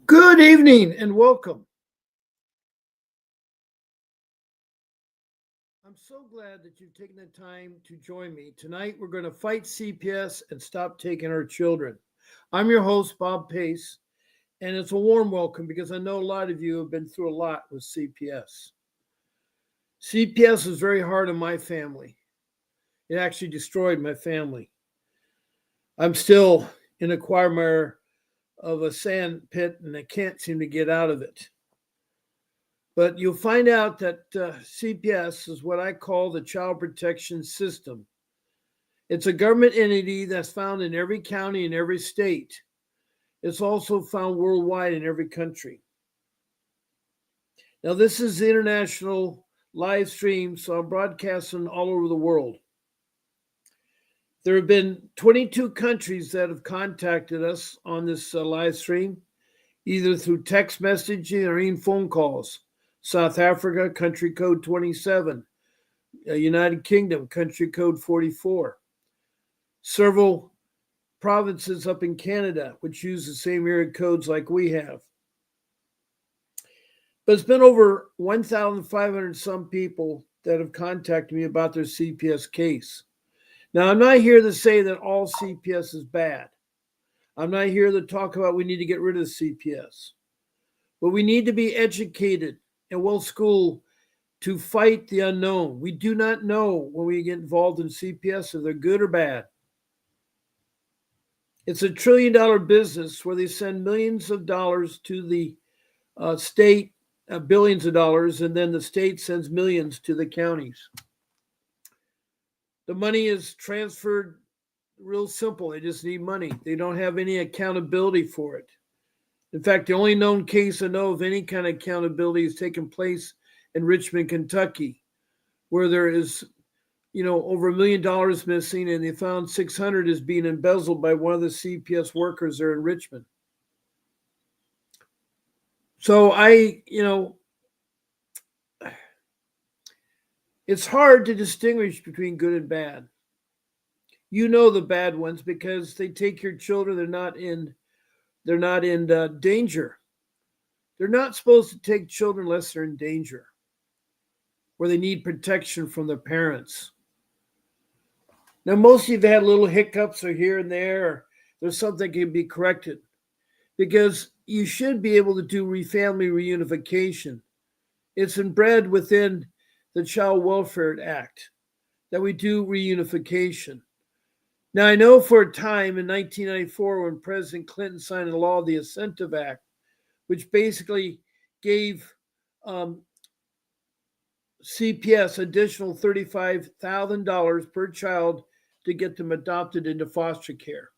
Good evening and welcome. I'm so glad that you've taken the time to join me. Tonight, we're going to fight CPS and stop taking our children. I'm your host, Bob Pace, and it's a warm welcome because I know a lot of you have been through a lot with CPS. CPS is very hard on my family. It actually destroyed my family. I'm still in a quagmire of a sand pit and I can't seem to get out of it. But you'll find out that CPS is what I call the Child Protection System. It's a government entity that's found in every county in every state. It's also found worldwide in every country. Now, this is the international live stream, so I'm broadcasting all over the world. There have been 22 countries that have contacted us on this live stream, either through text messaging or even phone calls. South Africa, country code 27. United Kingdom, country code 44. Several provinces up in Canada, which use the same area codes like we have. But it's been over 1,500 some people that have contacted me about their CPS case. Now, I'm not here to say that all CPS is bad. I'm not here to talk about we need to get rid of CPS. But we need to be educated and well-schooled to fight the unknown. We do not know when we get involved in CPS if they're good or bad. It's $1 trillion business where they send millions of dollars to the state, billions of dollars, and then the state sends millions to the counties. The money is transferred real simple. They just need money. They don't have any accountability for it. In fact, the only known case I know of any kind of accountability is taking place in Richmond, Kentucky, where there is, over $1 million missing, and they found 600 is being embezzled by one of the CPS workers there in Richmond. So it's hard to distinguish between good and bad. You know the bad ones because they take your children. They're not in danger. They're not supposed to take children unless they're in danger, where they need protection from their parents. Now, most of you have had little hiccups or here and there, or there's something that can be corrected, because you should be able to do family reunification. It's inbred within the Child Welfare Act that we do reunification. Now, I know for a time in 1994 when President Clinton signed the law, the Incentive Act, which basically gave CPS additional $35,000 per child to get them adopted into foster care.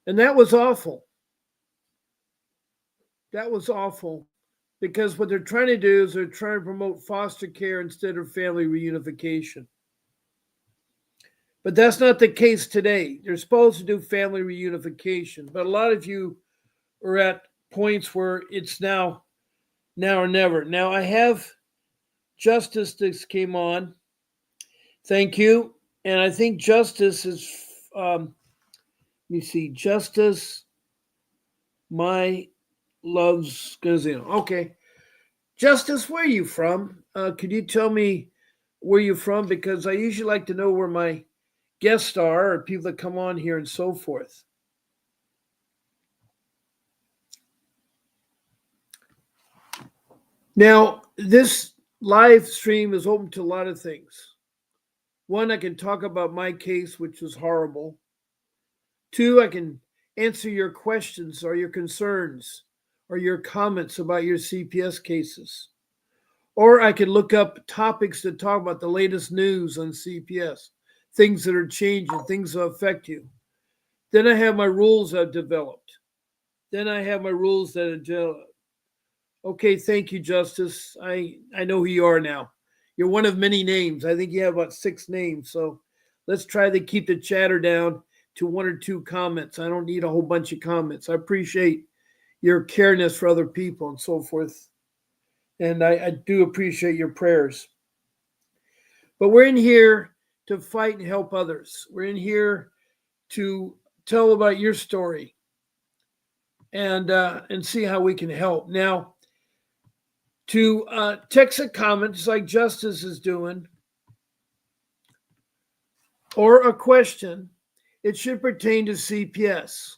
And that was awful. That was awful because what they're trying to do is they're trying to promote foster care instead of family reunification. But that's not the case today. They're supposed to do family reunification, but a lot of you are at points where it's now or never. Now, I have Justice that came on. Thank you. And I think Justice is, let me see, Justice, my loves Gazino. Okay. Justice, where are you from? Could you tell me where you're from? Because I usually like to know where my guests are or people that come on here and so forth. Now, this live stream is open to a lot of things. One, I can talk about my case, which was horrible. Two, I can answer your questions or your concerns or your comments about your CPS cases. Or I can look up topics to talk about the latest news on CPS, things that are changing, things that affect you. Then I have my rules I've developed. Okay, thank you, Justice. I know who you are now. You're one of many names. I think you have about 6 names. So let's try to keep the chatter down to 1 or 2 comments. I don't need a whole bunch of comments. I appreciate your careness for other people and so forth. And I do appreciate your prayers. But we're in here to fight and help others. We're in here to tell about your story. and see how we can help. Now, to text a comment, just like Justice is doing, or a question, it should pertain to CPS.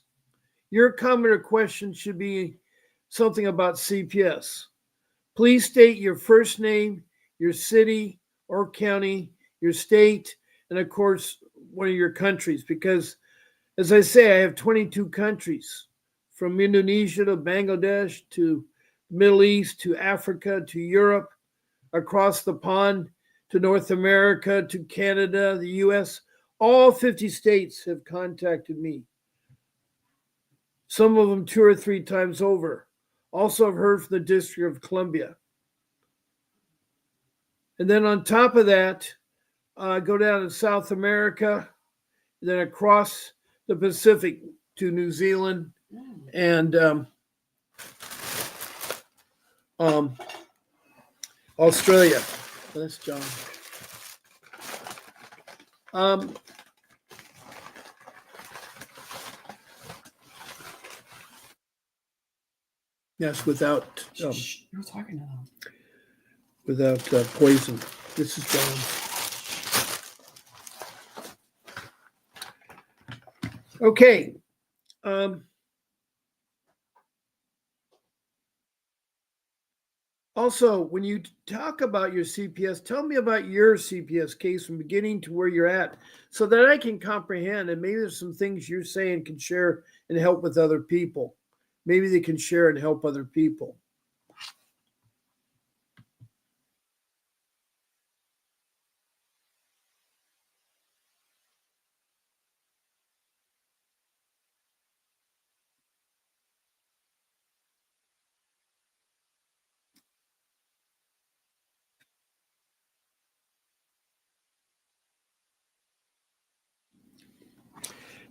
Your comment or question should be something about CPS. Please state your first name, your city or county, your state, and of course, one of your countries. Because, as I say, I have 22 countries from Indonesia to Bangladesh to Middle East to Africa to Europe, across the pond to North America to Canada, the US. All 50 states have contacted me, some of them 2 or 3 times over. Also, I've heard from the District of Columbia. And then on top of that, go down to South America, then across the Pacific to New Zealand and um, Australia. That's John. Yes, without You're talking to them. without poison. This is John. Okay. Also, when you talk about your CPS, tell me about your CPS case from beginning to where you're at so that I can comprehend. And maybe there's some things you're saying can share and help with other people. Maybe they can share and help other people.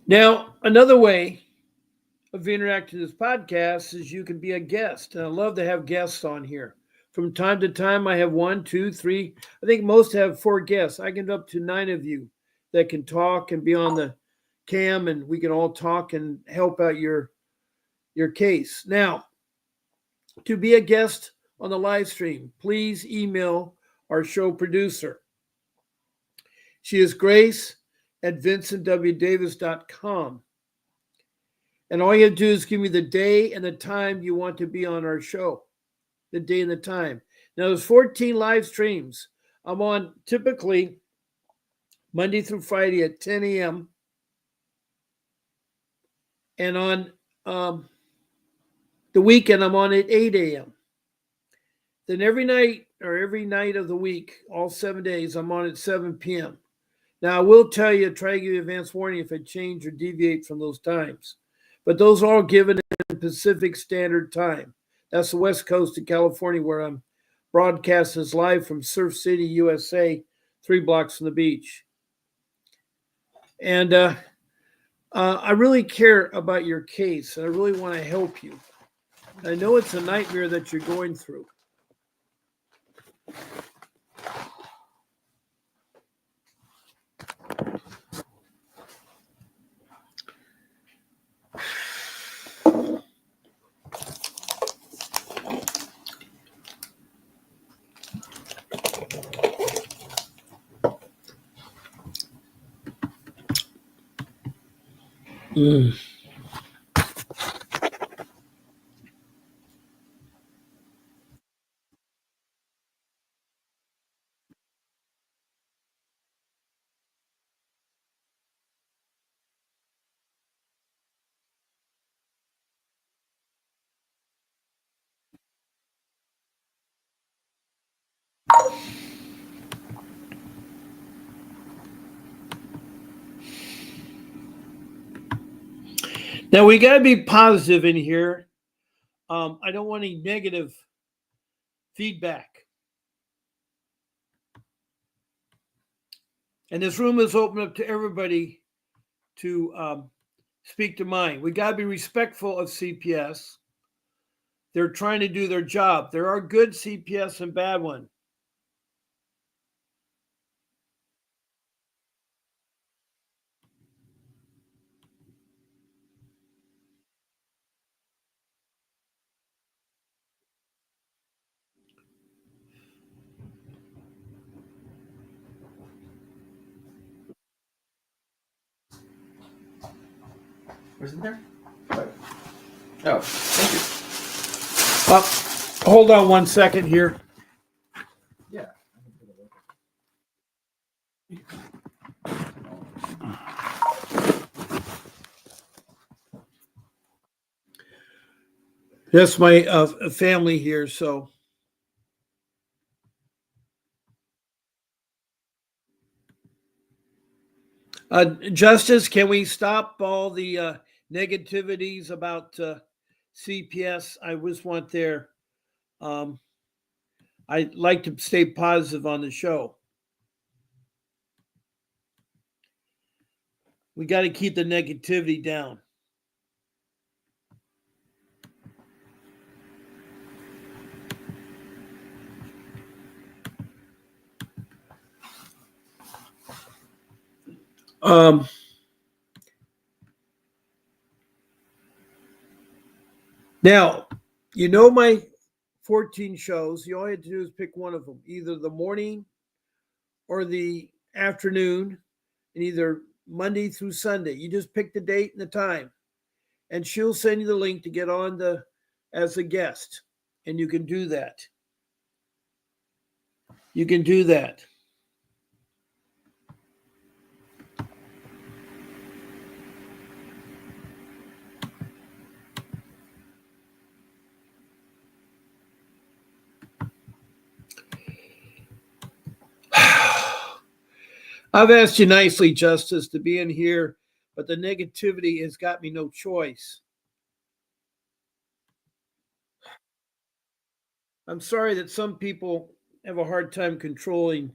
Now, another way of interacting with this podcast is you can be a guest. And I love to have guests on here. From time to time, I have 1, 2, 3. I think most have 4 guests. I get up to 9 of you that can talk and be on the cam, and we can all talk and help out your case. Now, to be a guest on the live stream, please email our show producer. She is Grace at vincentwdavis.com. And all you have to do is give me the day and the time you want to be on our show. The day and the time. Now, there's 14 live streams. I'm on typically Monday through Friday at 10 a.m. And on the weekend, I'm on at 8 a.m. Then every night of the week, all 7 days, I'm on at 7 p.m. Now, I will tell you, try to give you advance warning if I change or deviate from those times. But those are all given in Pacific Standard Time. That's the West Coast of California, where I'm broadcasting this live from Surf City, USA, 3 blocks from the beach. And I really care about your case. I really want to help you. I know it's a nightmare that you're going through. Now, we got to be positive in here. I don't want any negative feedback. And this room is open up to everybody to speak to mind. We got to be respectful of CPS. They're trying to do their job. There are good CPS and bad ones. Was it there? What? Oh, thank Hold on 1 second here. you. Yeah. That's my family here. So, Justice, can we stop all the negativities about CPS? I just want their. I like to stay positive on the show. We got to keep the negativity down. Now, you know my 14 shows. You all had to do is pick one of them, either the morning or the afternoon, and either Monday through Sunday. You just pick the date and the time, and she'll send you the link to get on as a guest, and you can do that. You can do that. I've asked you nicely, Justice, to be in here, but the negativity has got me no choice. I'm sorry that some people have a hard time controlling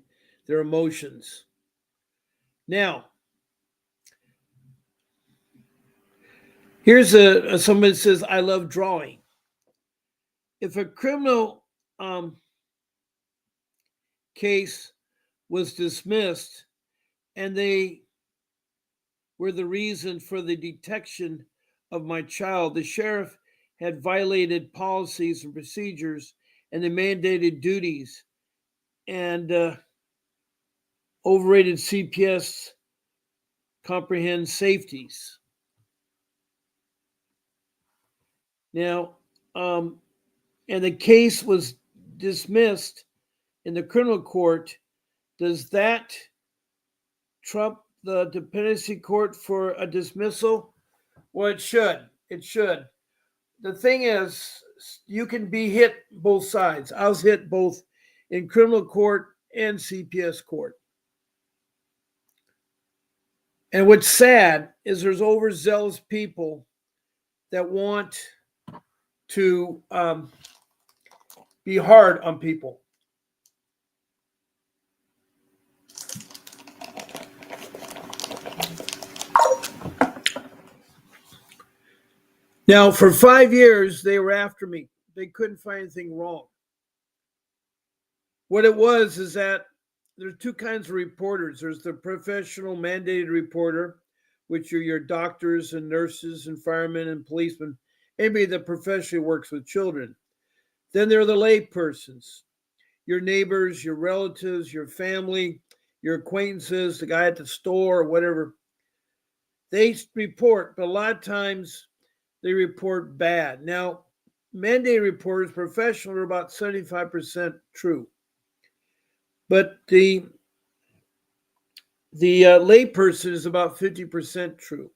their emotions. Now, here's somebody says, I love drawing. If a criminal case was dismissed and they were the reason for the detection of my child, the sheriff had violated policies and procedures and the mandated duties and overrated CPS comprehend safeties. Now, and the case was dismissed in the criminal court. Does that trump the dependency court for a dismissal? Well, it should. It should. The thing is, you can be hit both sides. I was hit both in criminal court and CPS court. And what's sad is there's overzealous people that want to be hard on people. Now, for 5 years, they were after me. They couldn't find anything wrong. What it was is that there's two kinds of reporters. There's the professional mandated reporter, which are your doctors and nurses and firemen and policemen, anybody that professionally works with children. Then there are the lay persons, your neighbors, your relatives, your family, your acquaintances, the guy at the store, or whatever. They report, but a lot of times they report bad. Now, mandated reporters, professional, are about 75% true. But the layperson is about 50% true.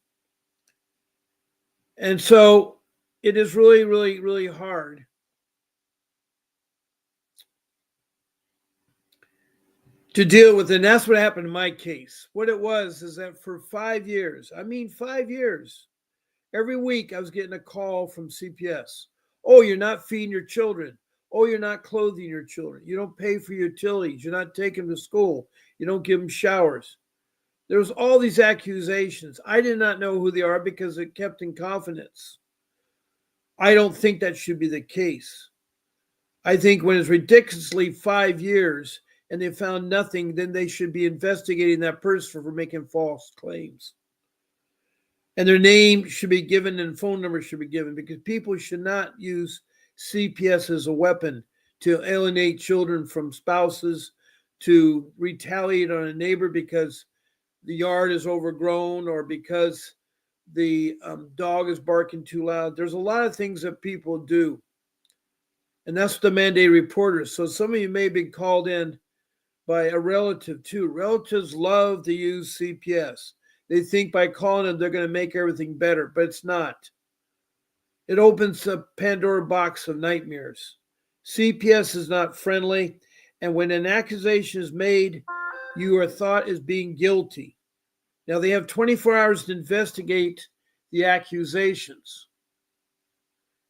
And so it is really, really, really hard to deal with. And that's what happened in my case. What it was is that for 5 years, 5 years, every week I was getting a call from CPS. Oh, you're not feeding your children. Oh, you're not clothing your children. You don't pay for utilities. You're not taking them to school. You don't give them showers. There was all these accusations. I did not know who they are because it kept in confidence. I don't think that should be the case. I think when it's ridiculously 5 years and they found nothing, then they should be investigating that person for making false claims. And their name should be given and phone number should be given, because people should not use CPS as a weapon to alienate children from spouses, to retaliate on a neighbor because the yard is overgrown or because the dog is barking too loud. There's a lot of things that people do. And that's the mandated reporters. So some of you may be called in by a relative too. Relatives love to use CPS. They think by calling them, they're going to make everything better, but it's not. It opens a Pandora box of nightmares. CPS is not friendly, and when an accusation is made, you are thought as being guilty. Now, they have 24 hours to investigate the accusations,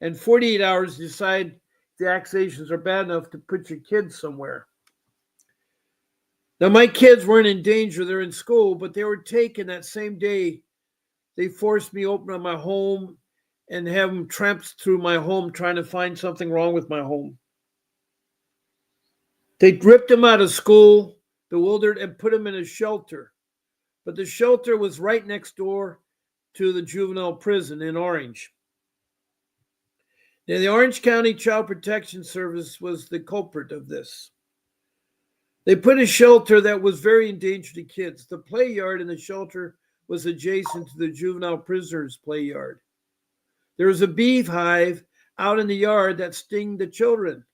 and 48 hours to decide if the accusations are bad enough to put your kids somewhere. Now, my kids weren't in danger. They're in school, but they were taken that same day. They forced me open up my home and have them tramps through my home trying to find something wrong with my home. They ripped them out of school, bewildered, and put them in a shelter. But the shelter was right next door to the juvenile prison in Orange. Now, the Orange County Child Protection Service was the culprit of this. They put a shelter that was very endangered to kids. The play yard in the shelter was adjacent to the juvenile prisoners' play yard. There was a beehive out in the yard that stung the children.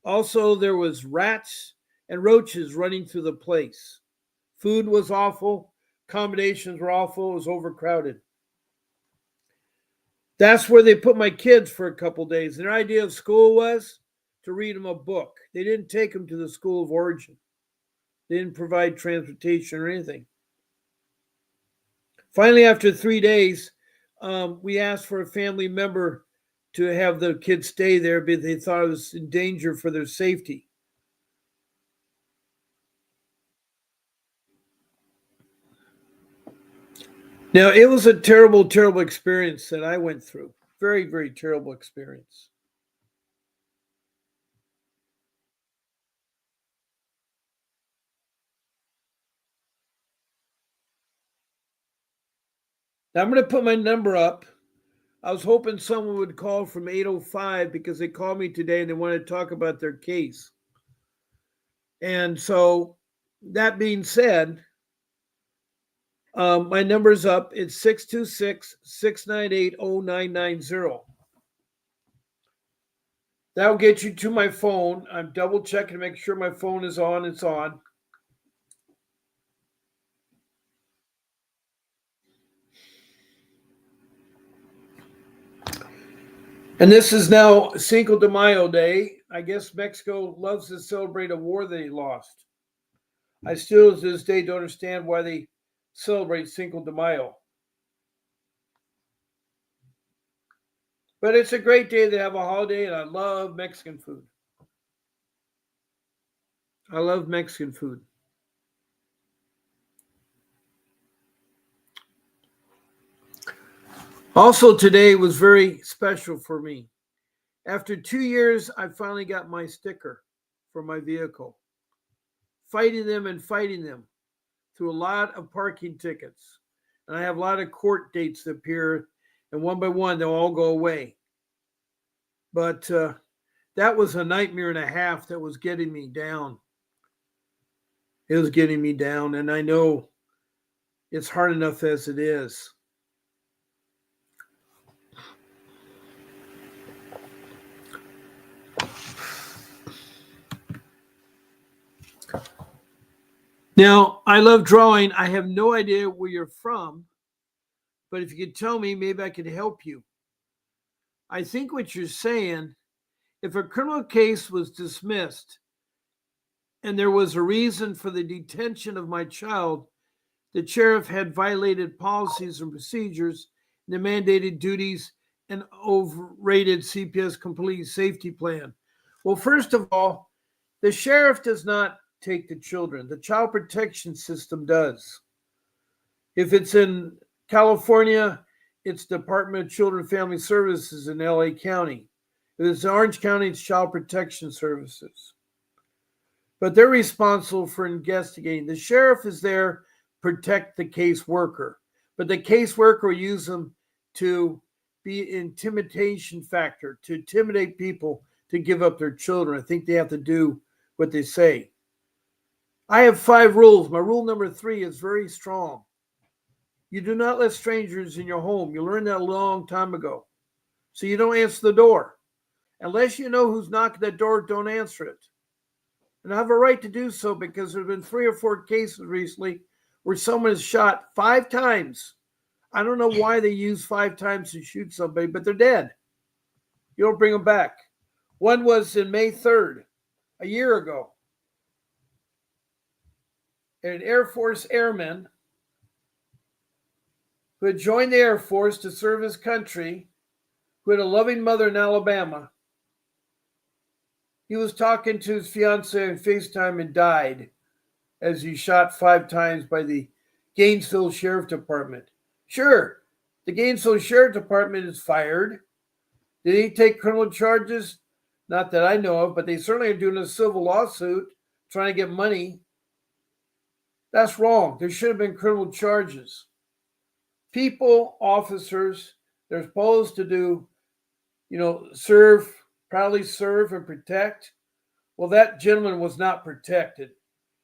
Also, there was rats and roaches running through the place. Food was awful. Accommodations were awful. It was overcrowded. That's where they put my kids for a couple days. Their idea of school was to read them a book. They didn't take them to the school of origin. They didn't provide transportation or anything. Finally, after 3 days, we asked for a family member to have the kids stay there because they thought it was in danger for their safety. Now, it was a terrible, terrible experience that I went through. Very, very terrible experience. Now, I'm going to put my number up. I was hoping someone would call from 805 because they called me today and they wanted to talk about their case. And so, that being said, my number's up. It's 626-698-0990. That'll get you to my phone. I'm double checking to make sure my phone is on. It's on. And this is now Cinco de Mayo Day. I guess Mexico loves to celebrate a war they lost. I still, to this day, don't understand why they celebrate Cinco de Mayo. But it's a great day to have a holiday, and I love Mexican food. I love Mexican food. Also, today was very special for me. After 2 years, I finally got my sticker for my vehicle. Fighting them through a lot of parking tickets. And I have a lot of court dates that appear, and one by one, they'll all go away. But that was a nightmare and a half that was getting me down. It was getting me down, and I know it's hard enough as it is. Now, I love drawing. I have no idea where you're from, but if you could tell me, maybe I could help you. I think what you're saying, if a criminal case was dismissed and there was a reason for the detention of my child, the sheriff had violated policies and procedures, the mandated duties, and overrated CPS complete safety plan. Well, first of all, the sheriff does not take the children. The child protection system does. If it's in California, it's Department of Children and Family Services in LA County. If it's Orange County, it's Child Protection Services. But they're responsible for investigating. The sheriff is there to protect the caseworker, but the caseworker will use them to be an intimidation factor, to intimidate people to give up their children. I think they have to do what they say. I have 5 rules. My rule number 3 is very strong. You do not let strangers in your home. You learned that a long time ago. So you don't answer the door. Unless you know who's knocking the door, don't answer it. And I have a right to do so because there have been 3 or 4 cases recently where someone is shot 5 times. I don't know why they use 5 times to shoot somebody, but they're dead. You don't bring them back. One was in May 3rd, a year ago. An Air Force airman who had joined the Air Force to serve his country, who had a loving mother in Alabama. He was talking to his fiancée on FaceTime and died as he shot 5 times by the Gainesville Sheriff Department. Sure, the Gainesville Sheriff Department is fired. Did he take criminal charges? Not that I know of, but they certainly are doing a civil lawsuit trying to get money. That's wrong. There should have been criminal charges. People, officers, they're supposed to do, serve, proudly serve and protect. Well, that gentleman was not protected.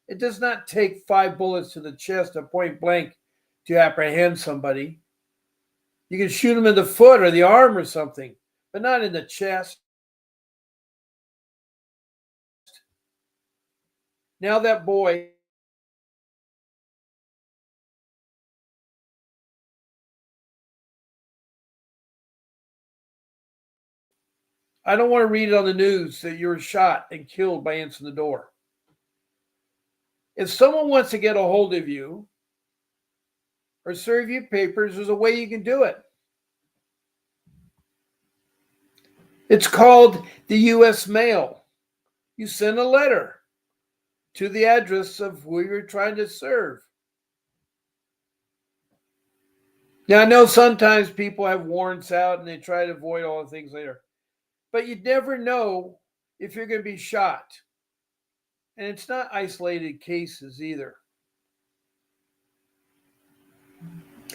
It does not take 5 bullets to the chest at point blank to apprehend somebody. You can shoot them in the foot or the arm or something, but not in the chest. Now that boy I don't want to read it on the news that you were shot and killed by answering the door. If someone wants to get a hold of you or serve you papers, there's a way you can do it. It's called the U.S. mail. You send a letter to the address of who you're trying to serve. Now, I know sometimes people have warrants out and they try to avoid all the things later, but you never know if you're going to be shot. And it's not isolated cases either.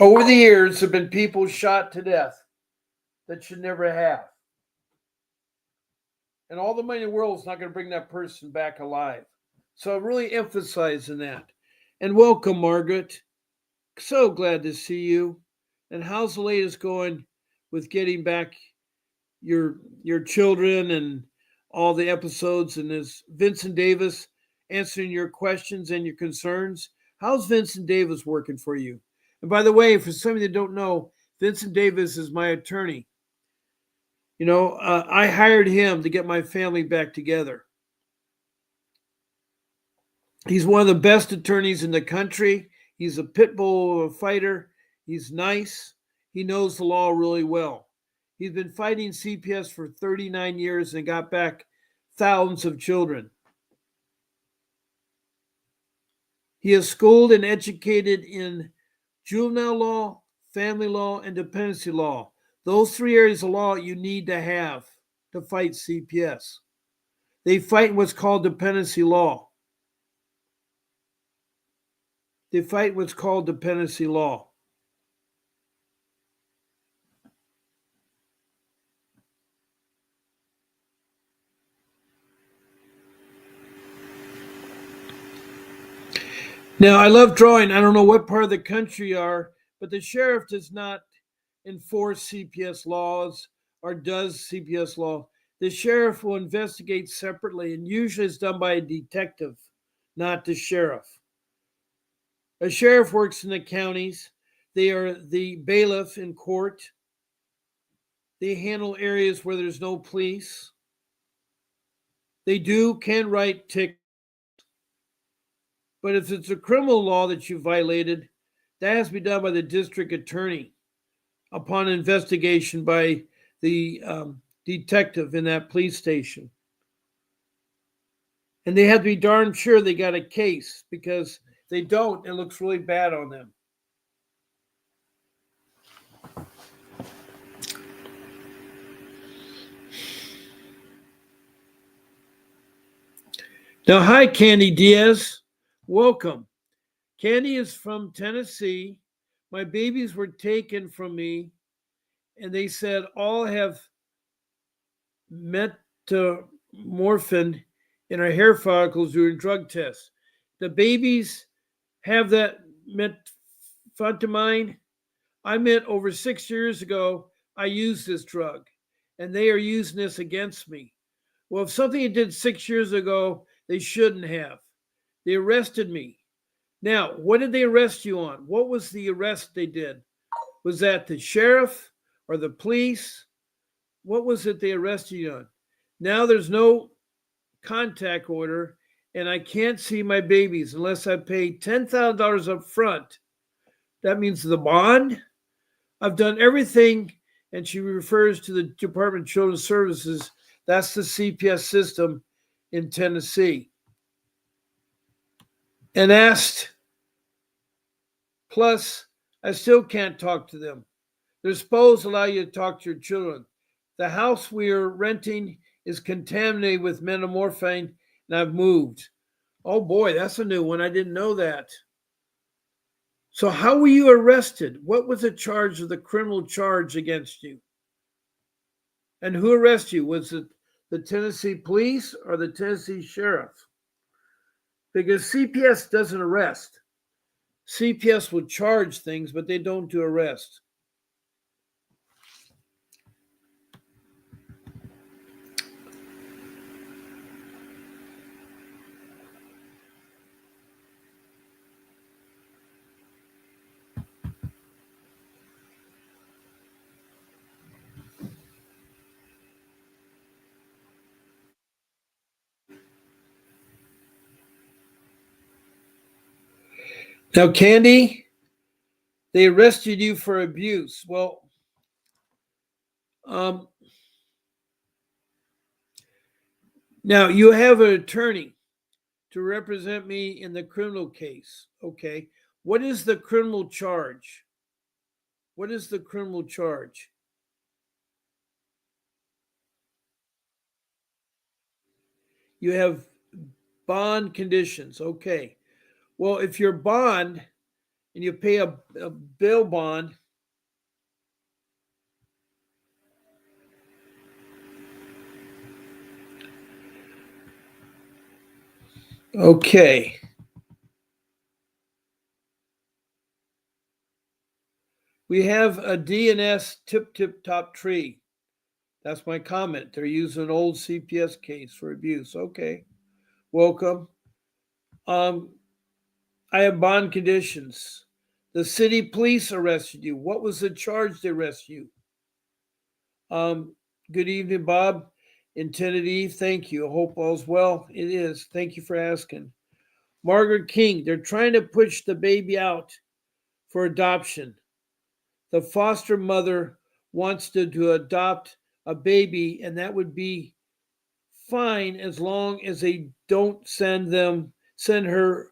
Over the years, there have been people shot to death that should never have. And all the money in the world is not going to bring that person back alive. So I'm really emphasizing that. And welcome, Margaret. So glad to see you. And how's the latest going with getting back your children and all the episodes? And is Vincent Davis answering your questions and your concerns? How's Vincent Davis working for you? And by the way, for some of you that don't know, Vincent Davis is my attorney. I hired him to get my family back together. He's one of the best attorneys in the country. He's a pit bull fighter. He's nice. He knows the law really well. He's been fighting CPS for 39 years and got back thousands of children. He is schooled and educated in juvenile law, family law, and dependency law. Those 3 areas of law you need to have to fight CPS. They fight what's called dependency law. Now, I love drawing. I don't know what part of the country you are, but the sheriff does not enforce CPS laws or does CPS law. The sheriff will investigate separately, and usually it's done by a detective, not the sheriff. A sheriff works in the counties. They are the bailiff in court. They handle areas where there's no police. They can write tickets. But if it's a criminal law that you violated, that has to be done by the district attorney upon investigation by the detective in that police station. And they have to be darn sure they got a case, because if they don't, it looks really bad on them. Now, hi, Candy Diaz. Welcome. Candy is from Tennessee. My babies were taken from me, and they said all have metamorphin in our hair follicles during drug tests. The babies have that front of mind, I meant over 6 years ago, I used this drug and they are using this against me. Well, if something you did 6 years ago, they shouldn't have. They arrested me. Now, what did they arrest you on? What was the arrest they did? Was that the sheriff or the police? What was it they arrested you on? Now there's no contact order and I can't see my babies unless I pay $10,000 up front. That means the bond. I've done everything, and she refers to the Department of Children's Services. That's the CPS system in Tennessee. And asked, plus, I still can't talk to them. They're supposed to allow you to talk to your children. The house we are renting is contaminated with metamorphine, and I've moved. Oh boy, that's a new one. I didn't know that. So how were you arrested? What was the charge of the criminal charge against you? And who arrested you? Was it the Tennessee police or the Tennessee sheriff? Because CPS doesn't arrest. CPS will charge things, but they don't do arrest. Now, Candy, they arrested you for abuse. Well, now you have an attorney to represent me in the criminal case. Okay. What is the criminal charge? What is the criminal charge? You have bond conditions. Okay. Well, if you're bond and you pay a bail bond, okay. We have a DNS tip top tree. That's my comment. They're using an old CPS case for abuse. Okay. Welcome. I have bond conditions. The city police arrested you. What was the charge they arrested you? Good evening, Bob. Intended Eve, thank you. I hope all's well. It is. Thank you for asking. Margaret King, they're trying to push the baby out for adoption. The foster mother wants to adopt a baby, and that would be fine as long as they don't send her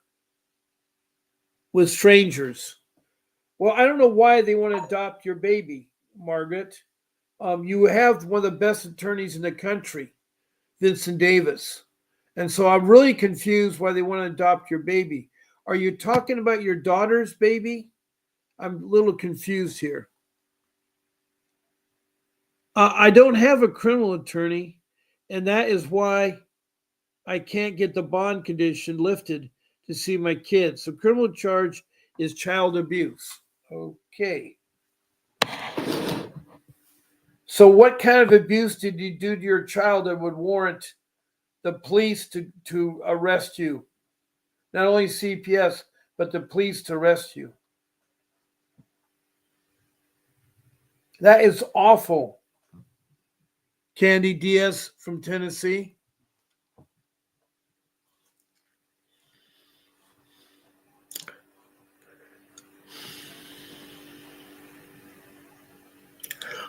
with strangers. Well, I don't know why they want to adopt your baby, Margaret. You have one of the best attorneys in the country, Vincent Davis. And so I'm really confused why they want to adopt your baby. Are you talking about your daughter's baby? I'm a little confused here. I don't have a criminal attorney, and that is why I can't get the bond condition lifted to see my kids. So criminal charge is child abuse. Okay. So what kind of abuse did you do to your child that would warrant the police to arrest you? Not only CPS, but the police to arrest you. That is awful. Candy Diaz from Tennessee.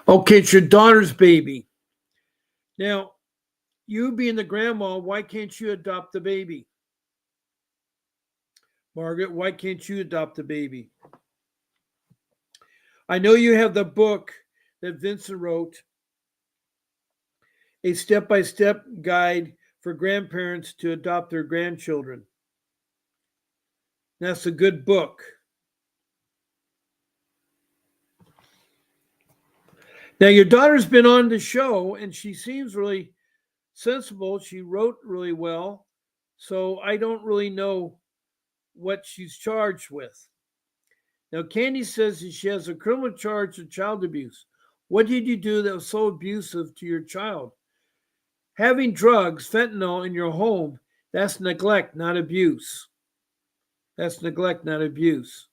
Okay, it's your daughter's baby. Now, you being the grandma, why can't you adopt the baby? Margaret, why can't you adopt the baby? I know you have the book that Vincent wrote, a step-by-step guide for grandparents to adopt their grandchildren. That's a good book. Now, your daughter's been on the show, and she seems really sensible. She wrote really well. So I don't really know what she's charged with. Now, Candy says that she has a criminal charge of child abuse. What did you do that was so abusive to your child? Having drugs, fentanyl in your home, that's neglect, not abuse. That's neglect, not abuse.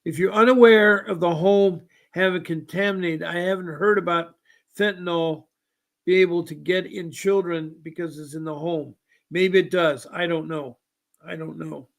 If you're unaware of the home having contaminated, I haven't heard about fentanyl be able to get in children because it's in the home. Maybe it does. I don't know. I don't know.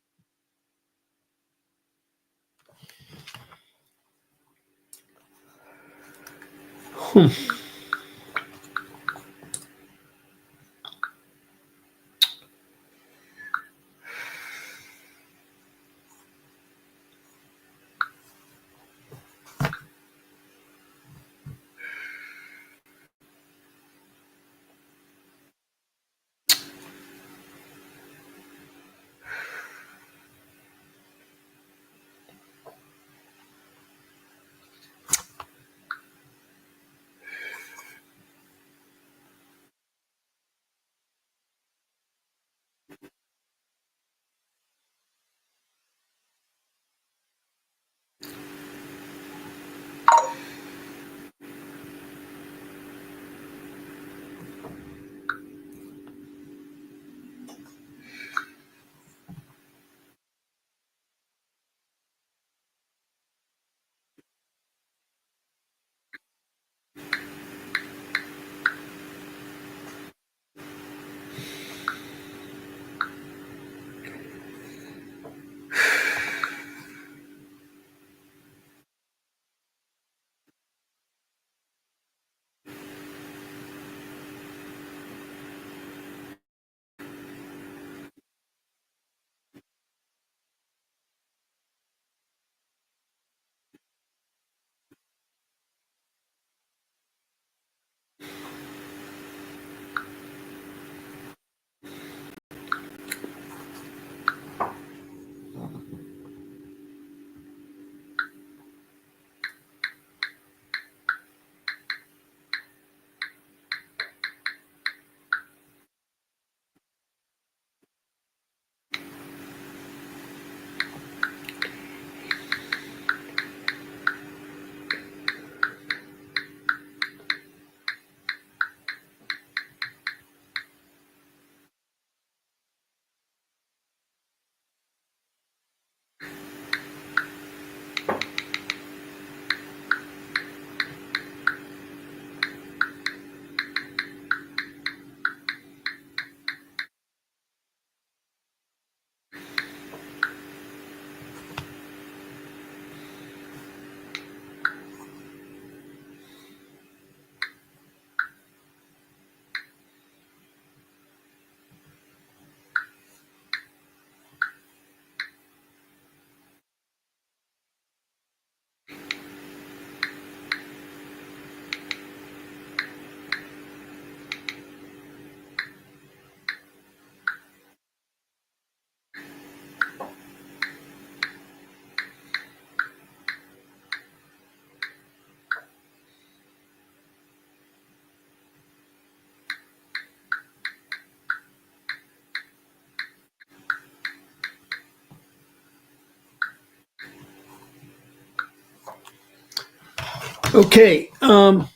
Okay, let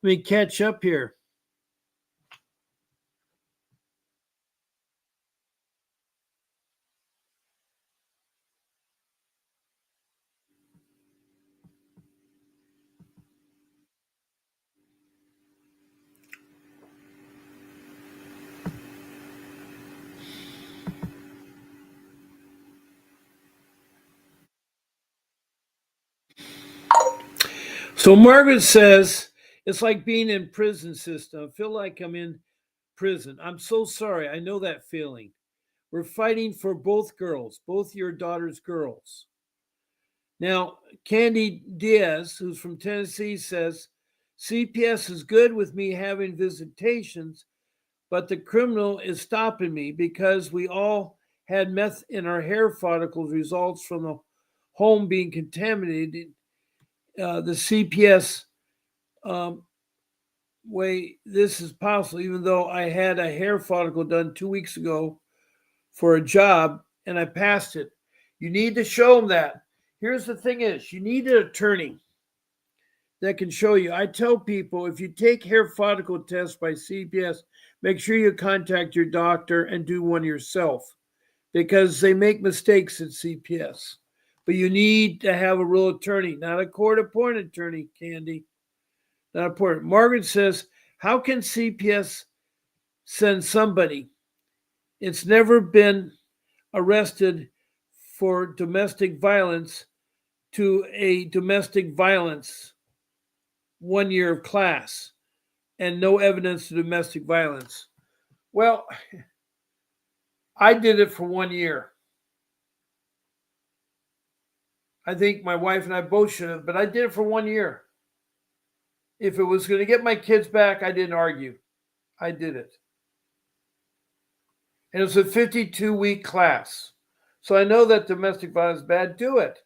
me catch up here. So Margaret says it's like being in prison system. I feel like I'm in prison. I'm so sorry. I know that feeling. We're fighting for both girls, both your daughter's girls. Now, Candy Diaz, who's from Tennessee, says CPS is good with me having visitations, but the criminal is stopping me because we all had meth in our hair follicles results from the home being contaminated. The CPS um, way this is possible, even though I had a hair follicle done 2 weeks ago for a job and I passed it. You need to show them that. Here's the thing is, you need an attorney that can show you. I tell people, if you take hair follicle tests by CPS, make sure you contact your doctor and do one yourself because they make mistakes at CPS. But you need to have a real attorney, not a court-appointed attorney, Candy. Not important. Margaret says, how can CPS send somebody? It's never been arrested for domestic violence to a domestic violence 1 year of class and no evidence of domestic violence. Well, I did it for 1 year. I think my wife and I both should have, but I did it for 1 year. If it was going to get my kids back, I didn't argue. I did it. And it was a 52-week class. So I know that domestic violence is bad. Do it.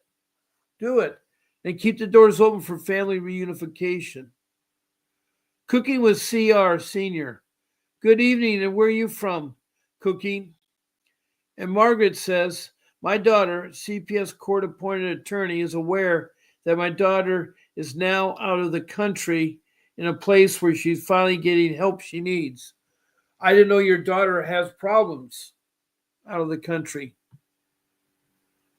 Do it. And keep the doors open for family reunification. Cooking with CR Senior. Good evening, and where are you from, Cooking? And Margaret says, my daughter, CPS court-appointed attorney, is aware that my daughter is now out of the country in a place where she's finally getting help she needs. I didn't know your daughter has problems out of the country.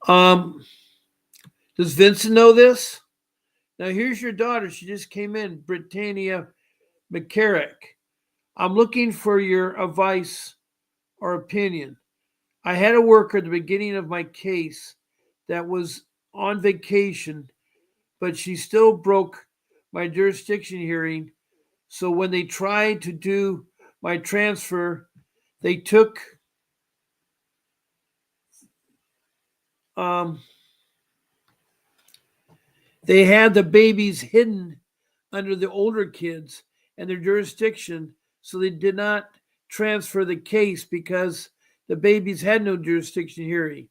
Does Vincent know this? Now here's your daughter. She just came in, Britannia McCarrick. I'm looking for your advice or opinion. I had a worker at the beginning of my case that was on vacation, but she still broke my jurisdiction hearing. So when they tried to do my transfer, they took they had the babies hidden under the older kids and their jurisdiction, so they did not transfer the case because the babies had no jurisdiction hearing.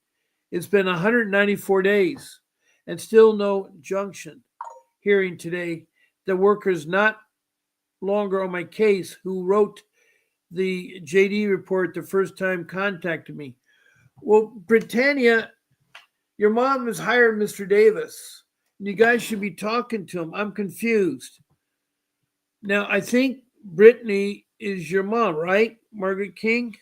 It's been 194 days and still no junction hearing today. The worker's not longer on my case who wrote the JD report the first time contacted me. Well, Britannia, your mom has hired Mr. Davis. You guys should be talking to him. I'm confused. Now, I think Brittany is your mom, right? Margaret King?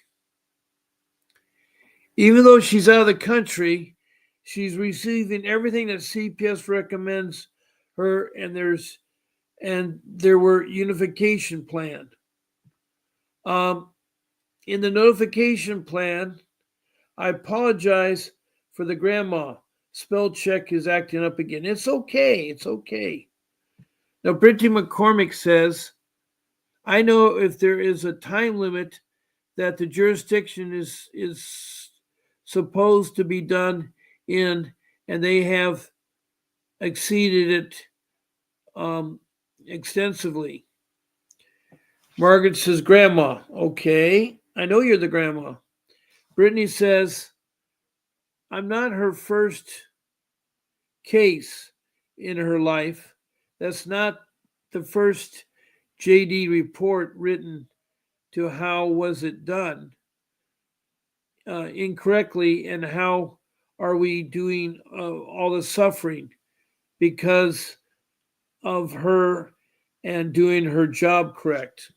Even though she's out of the country, she's receiving everything that CPS recommends her, and there were unification plan. In the notification plan, I apologize for the grandma. Spell check is acting up again. It's okay. It's okay. Now, Brittany McCormick says, I know if there is a time limit that the jurisdiction is supposed to be done in, and they have exceeded it extensively. Margaret says, Grandma. Okay, I know you're the grandma. Brittany says, I'm not her first case in her life. That's not the first JD report written to how was it done incorrectly, and how are we doing all the suffering because of her and doing her job correct.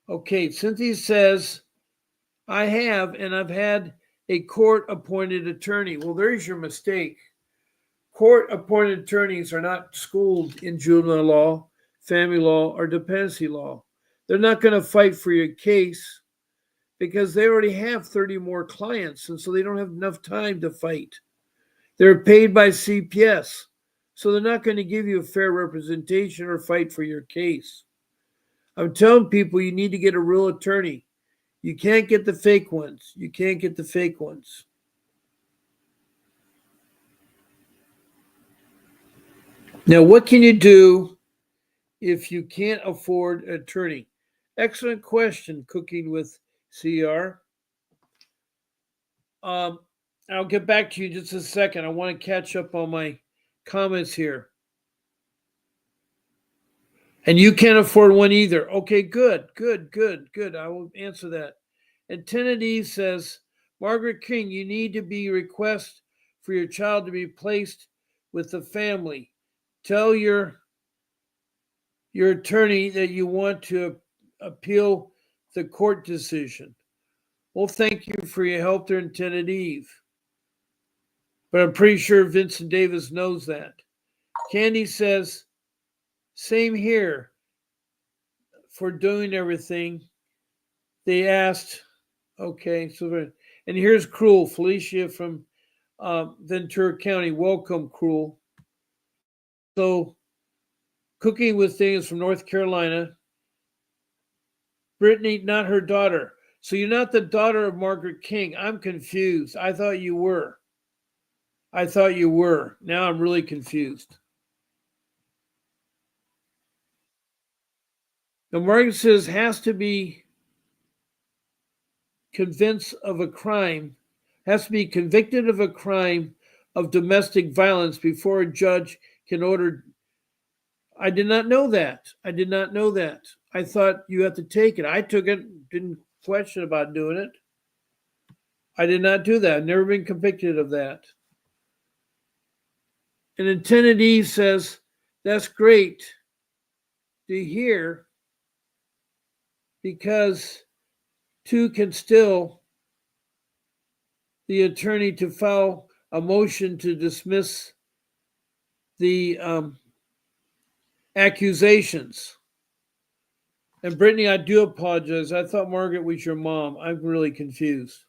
Okay, Cynthia says, I've had a court-appointed attorney. Well, there's your mistake. Court-appointed attorneys are not schooled in juvenile law, family law, or dependency law. They're not going to fight for your case because they already have 30 more clients, and so they don't have enough time to fight. They're paid by CPS, so they're not going to give you a fair representation or fight for your case. I'm telling people you need to get a real attorney. You can't get the fake ones. You can't get the fake ones. Now, what can you do if you can't afford an attorney? Excellent question, Cooking with CR. I'll get back to you in just a second. I want to catch up on my comments here. And you can't afford one either. Okay, good. I will answer that. And Tennedy says, Margaret King, you need to be request for your child to be placed with the family. Tell your attorney that you want to appeal the court decision. Well, thank you for your help there, intended Eve. But I'm pretty sure Vincent Davis knows that. Candy says, same here for doing everything. They asked, okay, so, and here's Cruel, Felicia from Ventura County. Welcome, Cruel. So, Cooking with Things from North Carolina. Brittany, not her daughter. So you're not the daughter of Margaret King. I'm confused. I thought you were. Now I'm really confused. Now Margaret says has to be convinced of a crime, has to be convicted of a crime of domestic violence before a judge can order. I did not know that. I thought you had to take it. I took it, didn't question about doing it. I did not do that. I've never been convicted of that. And intended Eve says, that's great to hear because two can still the attorney to file a motion to dismiss the accusations. And Brittany, I do apologize. I thought Margaret was your mom. I'm really confused.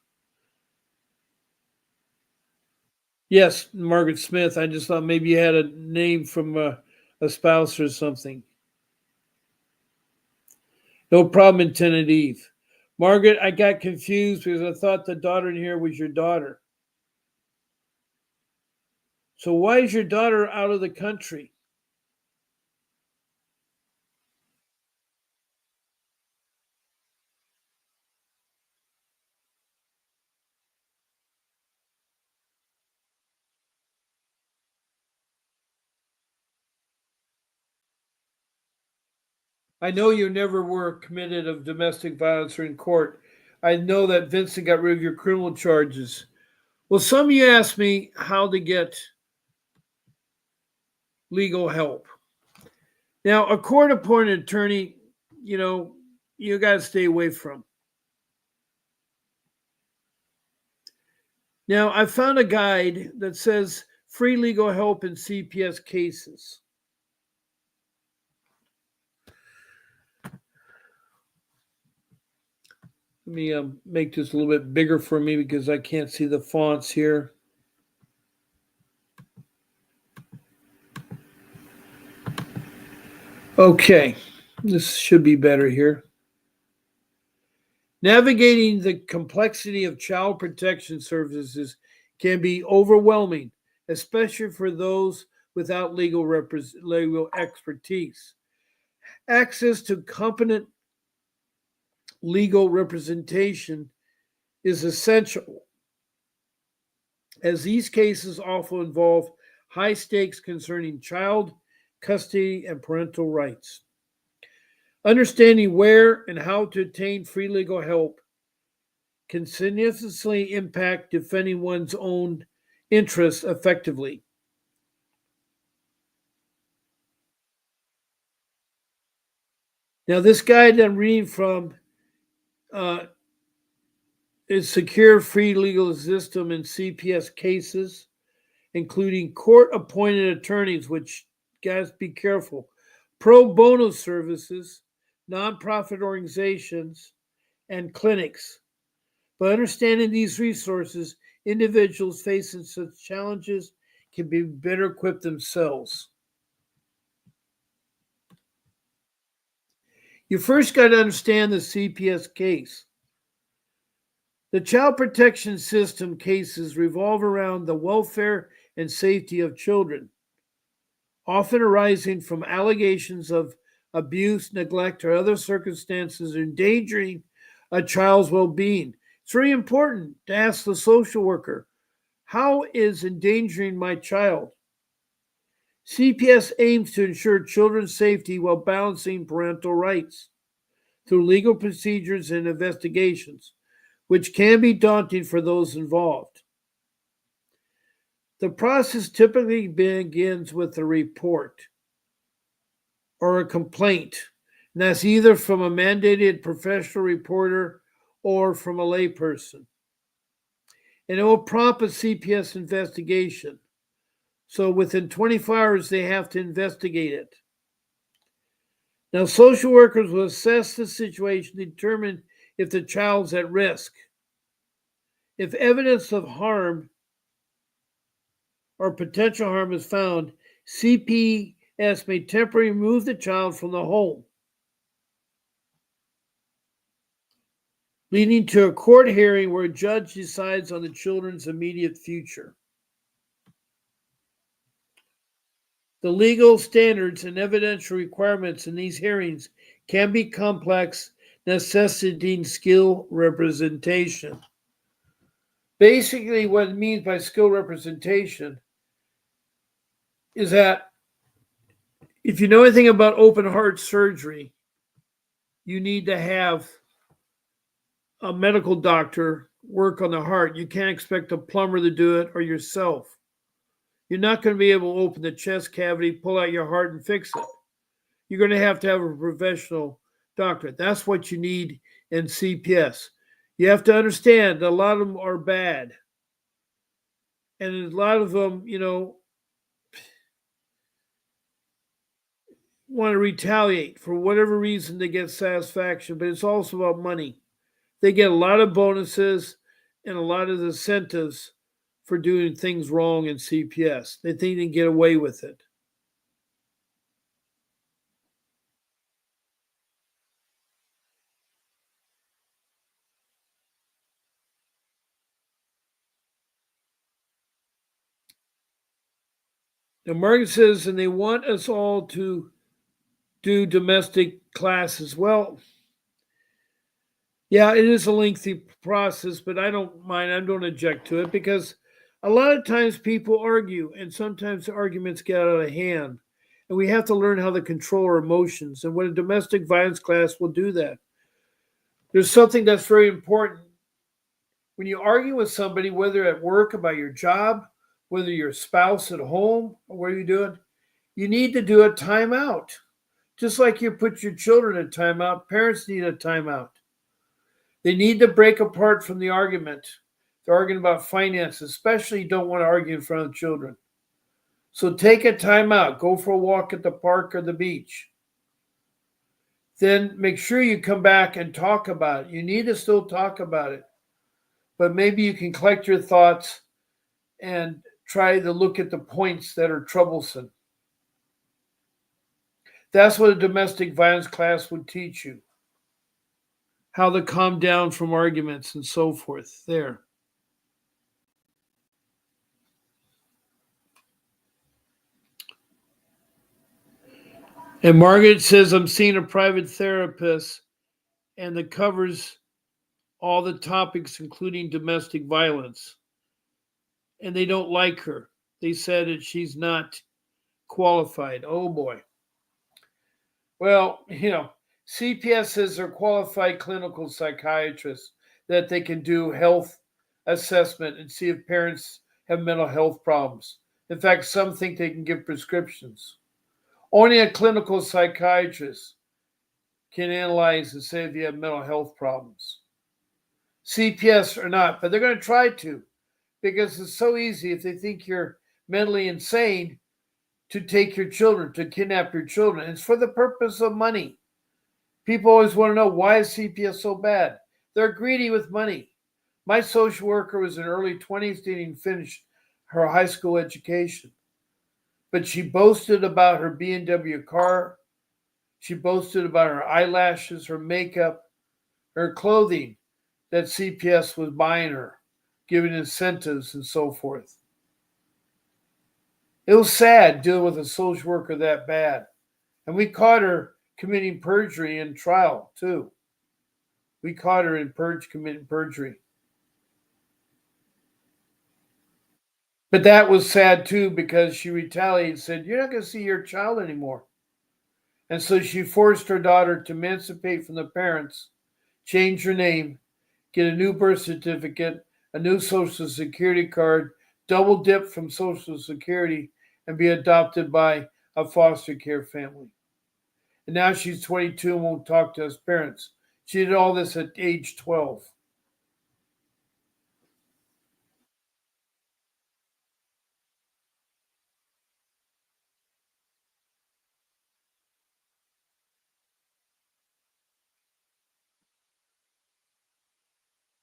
Yes, Margaret Smith. I just thought maybe you had a name from a spouse or something. No problem, intended Eve. Margaret, I got confused because I thought the daughter in here was your daughter. So why is your daughter out of the country? I know you never were committed of domestic violence or in court. I know that Vincent got rid of your criminal charges. Well, some of you asked me how to get legal help. Now, a court appointed attorney, you got to stay away from. Now, I found a guide that says free legal help in CPS cases. Let me make this a little bit bigger for me because I can't see the fonts here. Okay, this should be better here. Navigating the complexity of child protection services can be overwhelming, especially for those without legal expertise. Access to competent legal representation is essential, as these cases often involve high stakes concerning child custody and parental rights. Understanding where and how to obtain free legal help can significantly impact defending one's own interests effectively. Now, this guide I'm reading from is Secure Free Legal System in CPS cases, including court-appointed attorneys, which, guys, be careful, pro bono services, nonprofit organizations, and clinics. By understanding these resources, individuals facing such challenges can be better equipped themselves. You first got to understand the CPS case. The child protection system cases revolve around the welfare and safety of children, often arising from allegations of abuse, neglect, or other circumstances endangering a child's well-being. It's very important to ask the social worker, how is endangering my child? CPS aims to ensure children's safety while balancing parental rights through legal procedures and investigations, which can be daunting for those involved. The process typically begins with a report or a complaint, and that's either from a mandated professional reporter or from a layperson. And it will prompt a CPS investigation. So within 24 hours, they have to investigate it. Now, social workers will assess the situation to determine if the child's at risk. If evidence of harm or potential harm is found, CPS may temporarily remove the child from the home, leading to a court hearing where a judge decides on the children's immediate future. The legal standards and evidential requirements in these hearings can be complex, necessitating skill representation. Basically, what it means by skill representation is that if you know anything about open heart surgery, you need to have a medical doctor work on the heart. You can't expect a plumber to do it or yourself. You're not going to be able to open the chest cavity, pull out your heart, and fix it. You're going to have a professional doctor. That's what you need in CPS. You have to understand that a lot of them are bad. And a lot of them, want to retaliate for whatever reason they get satisfaction, but it's also about money. They get a lot of bonuses and a lot of incentives for doing things wrong in CPS. They think they can get away with it. Now, Margaret says, and they want us all to do domestic classes. Well, yeah, it is a lengthy process, but I don't mind. I don't object to it because a lot of times people argue, and sometimes the arguments get out of hand. And we have to learn how to control our emotions. And what a domestic violence class will do that. There's something that's very important. When you argue with somebody, whether at work about your job, whether your spouse at home, or what are you doing, you need to do a timeout. Just like you put your children in timeout, parents need a timeout. They need to break apart from the argument. They're arguing about finances, especially you don't want to argue in front of children. So take a timeout. Go for a walk at the park or the beach. Then make sure you come back and talk about it. You need to still talk about it. But maybe you can collect your thoughts and try to look at the points that are troublesome. That's what a domestic violence class would teach you. How to calm down from arguments and so forth. There. And Margaret says, I'm seeing a private therapist and that covers all the topics, including domestic violence. And they don't like her. They said that she's not qualified. Oh boy. Well, CPSs are qualified clinical psychiatrists that they can do health assessment and see if parents have mental health problems. In fact, some think they can give prescriptions. Only a clinical psychiatrist can analyze and say if you have mental health problems. CPS or not, but they're going to try to because it's so easy if they think you're mentally insane to take your children, to kidnap your children. It's for the purpose of money. People always want to know, why is CPS so bad? They're greedy with money. My social worker was in her early 20s, didn't even finish her high school education. But she boasted about her BMW car. She boasted about her eyelashes, her makeup, her clothing that CPS was buying her, giving incentives and so forth. It was sad dealing with a social worker that bad. And we caught her committing perjury in trial, too. We caught her in committing perjury. But that was sad, too, because she retaliated and said, you're not going to see your child anymore. And so she forced her daughter to emancipate from the parents, change her name, get a new birth certificate, a new social security card, double dip from Social Security, and be adopted by a foster care family. And now she's 22 and won't talk to us parents. She did all this at age 12.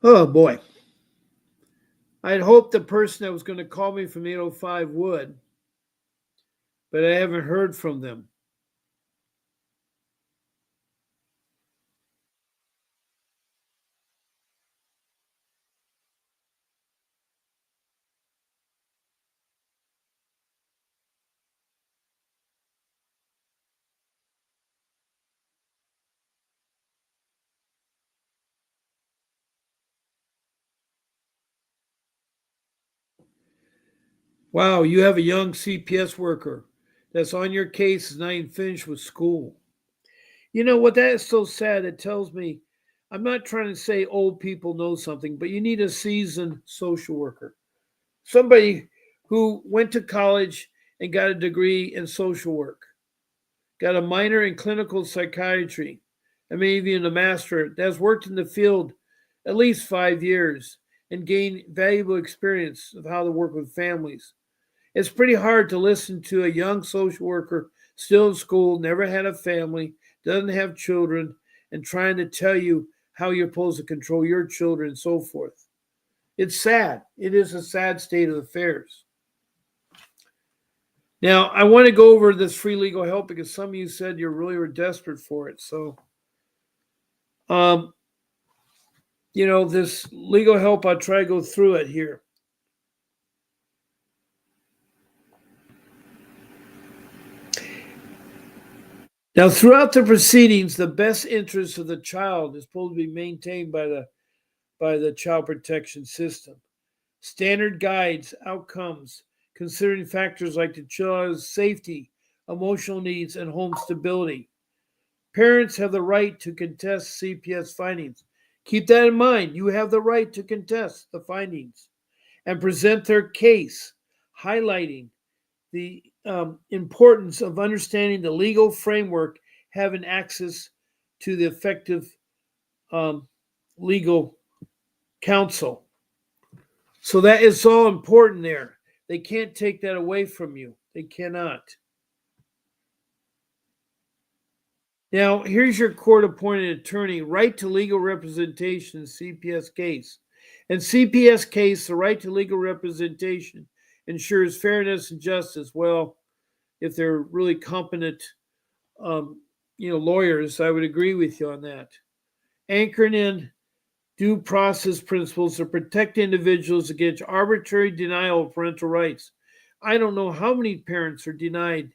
Oh boy. I'd hoped the person that was going to call me from 805 would, but I haven't heard from them. Wow, you have a young CPS worker that's on your case is not even finished with school. You know what? That is so sad. It tells me I'm not trying to say old people know something, but you need a seasoned social worker, somebody who went to college and got a degree in social work, got a minor in clinical psychiatry, and maybe even a master that's worked in the field at least 5 years and gained valuable experience of how to work with families. It's pretty hard to listen to a young social worker still in school, never had a family, doesn't have children, and trying to tell you how you're supposed to control your children and so forth. It's sad. It is a sad state of affairs. Now, I want to go over this free legal help because some of you said you really were desperate for it. So, um, this legal help, I'll try to go through it here. Now, throughout the proceedings, the best interest of the child is supposed to be maintained by the child protection system. Standard guides, outcomes, considering factors like the child's safety, emotional needs, and home stability. Parents have the right to contest CPS findings. Keep that in mind. You have the right to contest the findings and present their case, highlighting the importance of understanding the legal framework, having access to the effective um, legal counsel. So that is all important there. They can't take that away from you. They cannot. Now, here's your court appointed attorney right to legal representation in CPS case. In CPS case, the right to legal representation ensures fairness and justice. Well, if they're really competent, lawyers, I would agree with you on that. Anchored in due process principles to protect individuals against arbitrary denial of parental rights. I don't know how many parents are denied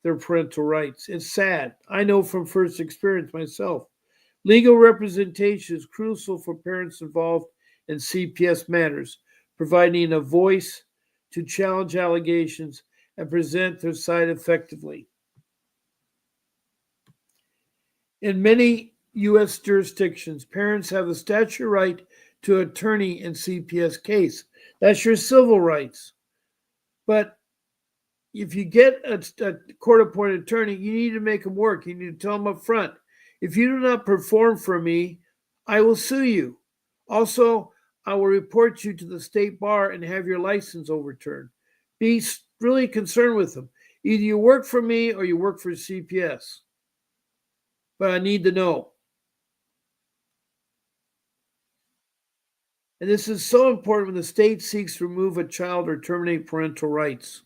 their parental rights. It's sad. I know from first experience myself. Legal representation is crucial for parents involved in CPS matters, providing a voice to challenge allegations and present their side effectively. In many U.S. jurisdictions, parents have a statutory right to attorney in CPS case. That's your civil rights. But if you get a court-appointed attorney, you need to make them work. You need to tell them up front, if you do not perform for me, I will sue you. Also, I will report you to the state bar and have your license overturned. Be really concerned with them. Either you work for me or you work for CPS. But I need to know. And this is so important when the state seeks to remove a child or terminate parental rights.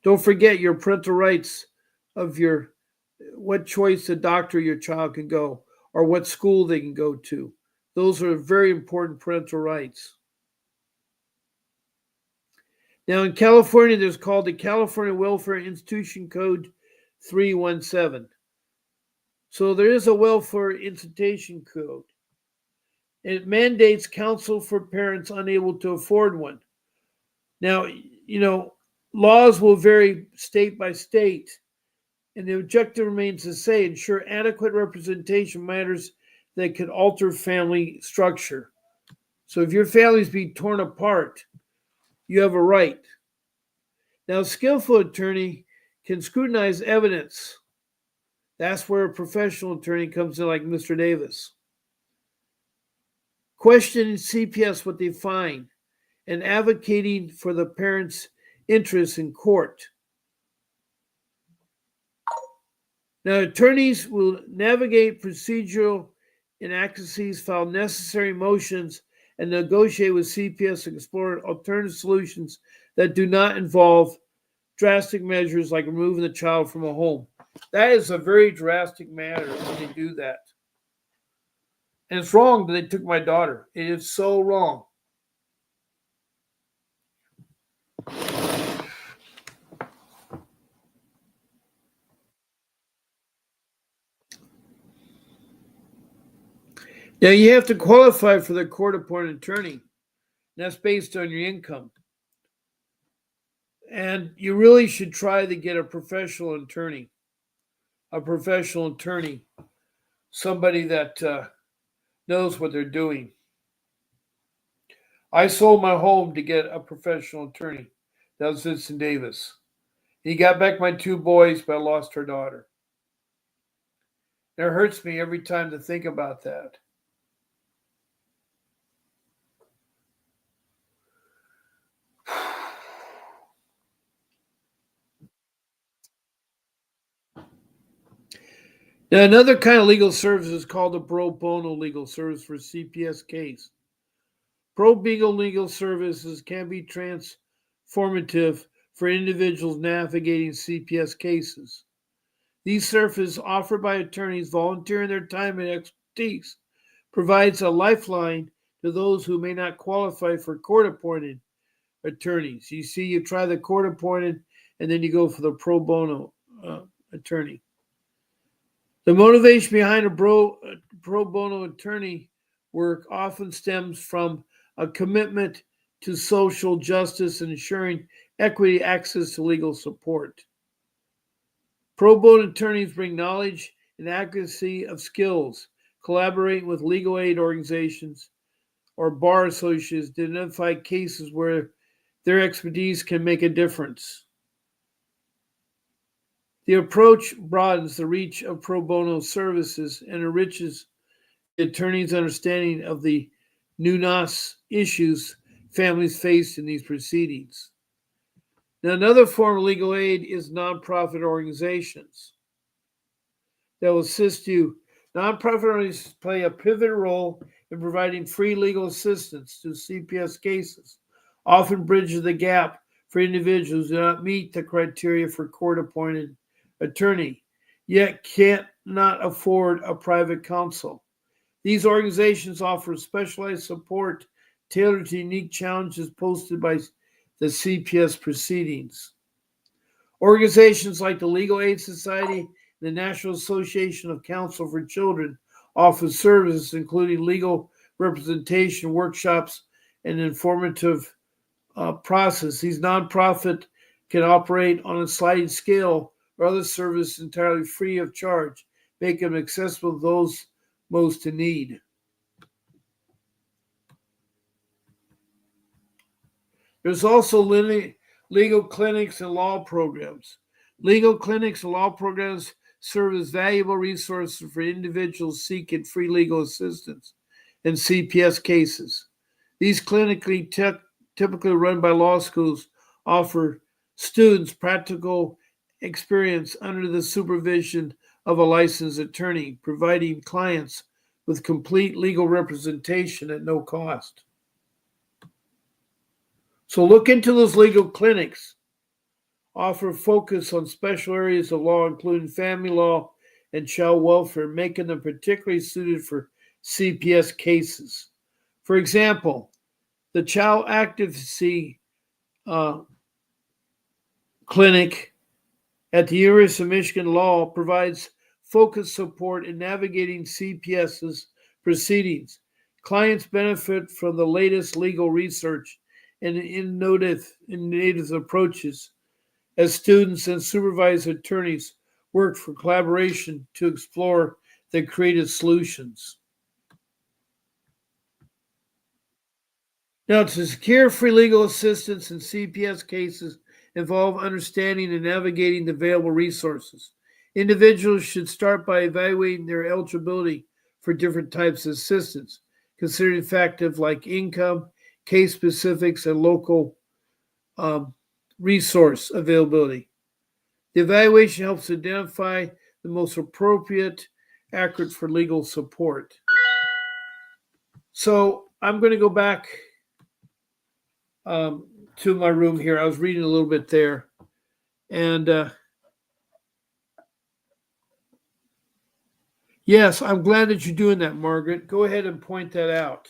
Don't forget your parental rights of your what choice the doctor your child can go or what school they can go to. Those are very important parental rights. Now in California, there's called the California Welfare Institution Code 317. So there is a welfare institution code. It mandates counsel for parents unable to afford one. Now, laws will vary state by state, and the objective remains the same: ensure adequate representation matters that could alter family structure. So if your family's being torn apart, you have a right. Now, a skillful attorney can scrutinize evidence. That's where a professional attorney comes in, like Mr. Davis. Questioning CPS what they find and advocating for the parents' interests in court. Now, attorneys will navigate procedural inaccuracies, file necessary motions, and negotiate with CPS to explore alternative solutions that do not involve drastic measures like removing the child from a home. That is a very drastic matter when they do that. And it's wrong that they took my daughter. It is so wrong. Now, you have to qualify for the court-appointed attorney. And that's based on your income. And you really should try to get a professional attorney. Somebody that knows what they're doing. I sold my home to get a professional attorney. That was Vincent Davis. He got back my 2 boys, but I lost her daughter. It hurts me every time to think about that. Now, another kind of legal service is called a pro bono legal service for CPS case. Pro bono legal services can be transformative for individuals navigating CPS cases. These services offered by attorneys volunteering their time and expertise provides a lifeline to those who may not qualify for court-appointed attorneys. You see, you try the court-appointed, and then you go for the pro bono attorney. The motivation behind a pro bono attorney work often stems from a commitment to social justice and ensuring equity access to legal support. Pro bono attorneys bring knowledge and accuracy of skills, collaborating with legal aid organizations or bar associations to identify cases where their expertise can make a difference. The approach broadens the reach of pro bono services and enriches the attorney's understanding of the nuanced issues families face in these proceedings. Now, another form of legal aid is nonprofit organizations that will assist you. Nonprofit organizations play a pivotal role in providing free legal assistance to CPS cases, often bridges the gap for individuals who do not meet the criteria for court-appointed attorney, yet cannot afford a private counsel. These organizations offer specialized support tailored to unique challenges posted by the CPS proceedings. Organizations like the Legal Aid Society and the National Association of Counsel for Children offer services including legal representation workshops and informative process. These nonprofits can operate on a sliding scale or other services entirely free of charge, making them accessible to those most in need. There's also legal clinics and law programs. Legal clinics and law programs serve as valuable resources for individuals seeking free legal assistance in CPS cases. These clinically typically run by law schools offer students practical experience under the supervision of a licensed attorney, providing clients with complete legal representation at no cost. So look into those legal clinics. Offer focus on special areas of law, including family law and child welfare, making them particularly suited for CPS cases. For example, the Child Advocacy Clinic at the University of Michigan Law provides focused support in navigating CPS's proceedings. Clients benefit from the latest legal research and innovative approaches as students and supervised attorneys work for collaboration to explore the creative solutions. Now, to secure free legal assistance in CPS cases involve understanding and navigating the available resources. Individuals should start by evaluating their eligibility for different types of assistance, considering factors like income, case specifics, and local resource availability. The evaluation helps identify the most appropriate, accurate for legal support. So I'm going to go back to my room here. I was reading a little bit there. And yes, I'm glad that you're doing that, Margaret. Go ahead and point that out.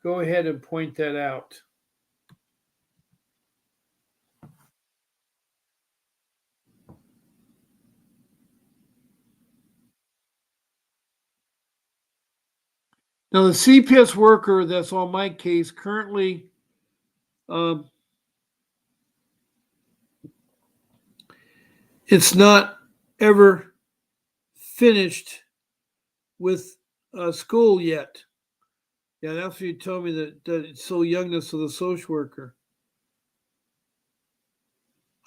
Go ahead and point that out. Now, the CPS worker that's on my case currently, it's not ever finished with school yet. Yeah, that's what you told me, that it's so youngness of the social worker.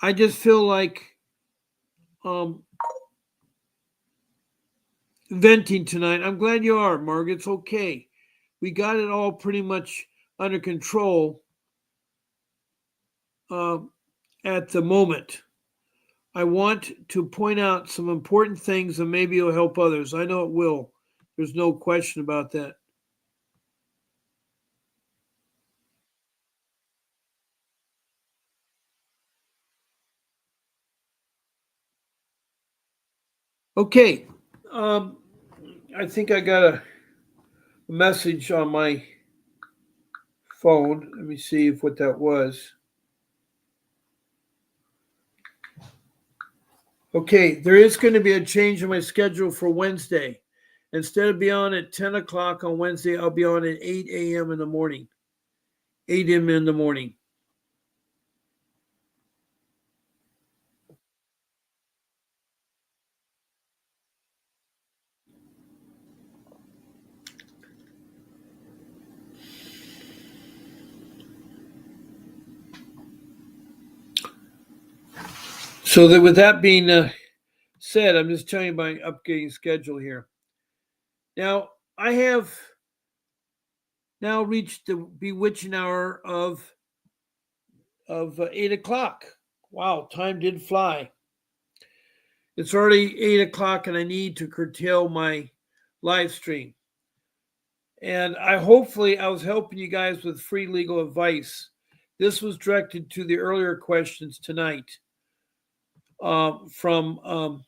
I just feel like venting tonight. I'm glad you are, Margaret. It's okay. We got it all pretty much under control at the moment. I want to point out some important things and maybe it'll help others. I know it will. There's no question about that. Okay. I think I got a message on my phone. Let me see if what that was. Okay, there is going to be a change in my schedule for Wednesday. Instead of being on at 10 o'clock on Wednesday, I'll be on at 8 a.m. in the morning. 8 a.m. in the morning. So that with that being said, I'm just telling you my updating schedule here. Now, I have now reached the bewitching hour of 8 o'clock. Wow, time did fly. It's already 8 o'clock and I need to curtail my live stream. And I was helping you guys with free legal advice. This was directed to the earlier questions tonight from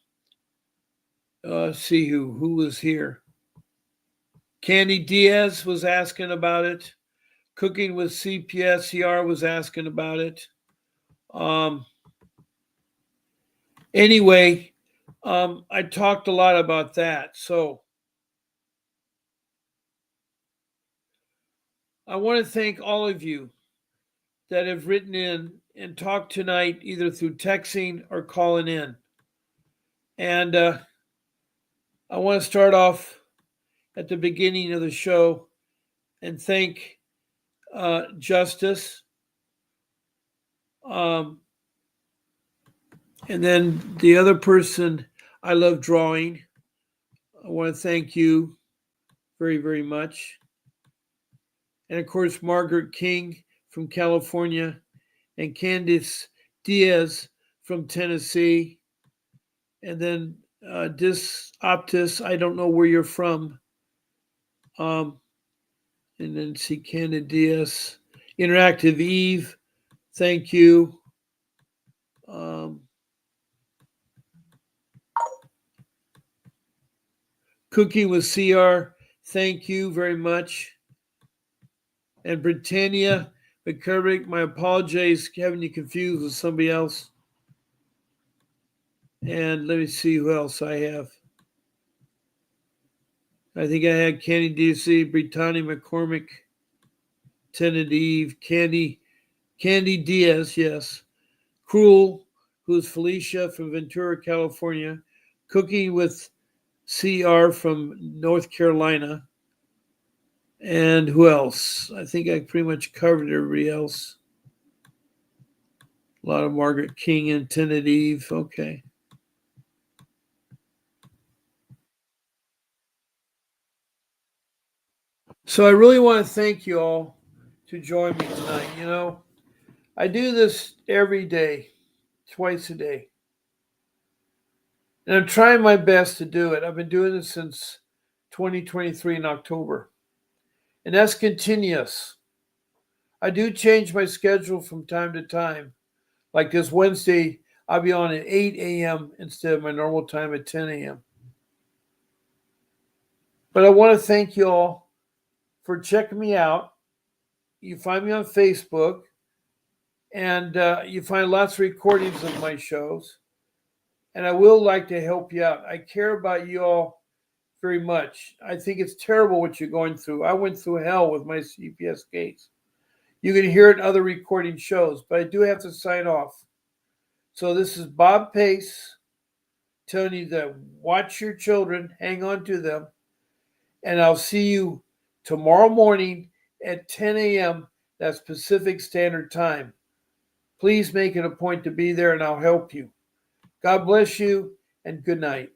see who was here. Candy Diaz was asking about it. Cooking with CPS CR was asking about it. Anyway, I talked a lot about that. So I want to thank all of you that have written in and talked tonight, either through texting or calling in. And I want to start off at the beginning of the show and thank Justice. And then the other person, I love drawing. I want to thank you very, very much. And of course, Margaret King from California and Candice Diaz from Tennessee. And then Dis Optus, I don't know where you're from. And then see Candice Diaz. Interactive Eve, thank you. Cooking with CR, thank you very much. And Britannia McCurrick, my apologies having you confused with somebody else. And let me see who else I have. I think I had Candy DC, Britannia McCormick, Tentative, Candy Diaz, yes. Cruel, who's Felicia from Ventura, California. Cooking with CR from North Carolina. And who else? I think I pretty much covered everybody else. A lot of Margaret King and Tenant Eve. Okay. So I really want to thank you all to join me tonight. You know, I do this every day, twice a day. And I'm trying my best to do it. I've been doing this since 2023 in October. And that's continuous. I do change my schedule from time to time. Like this Wednesday, I'll be on at 8 a.m. instead of my normal time at 10 a.m. But I want to thank you all for checking me out. You find me on Facebook, and you find lots of recordings of my shows. And I will like to help you out. I care about you all very much. I think it's terrible what you're going through. I went through hell with my CPS case. You can hear it in other recording shows, but I do have to sign off. So this is Bob Pace telling you to watch your children, hang on to them, and I'll see you tomorrow morning at 10 a.m. That's Pacific Standard Time. Please make it a point to be there and I'll help you. God bless you and good night.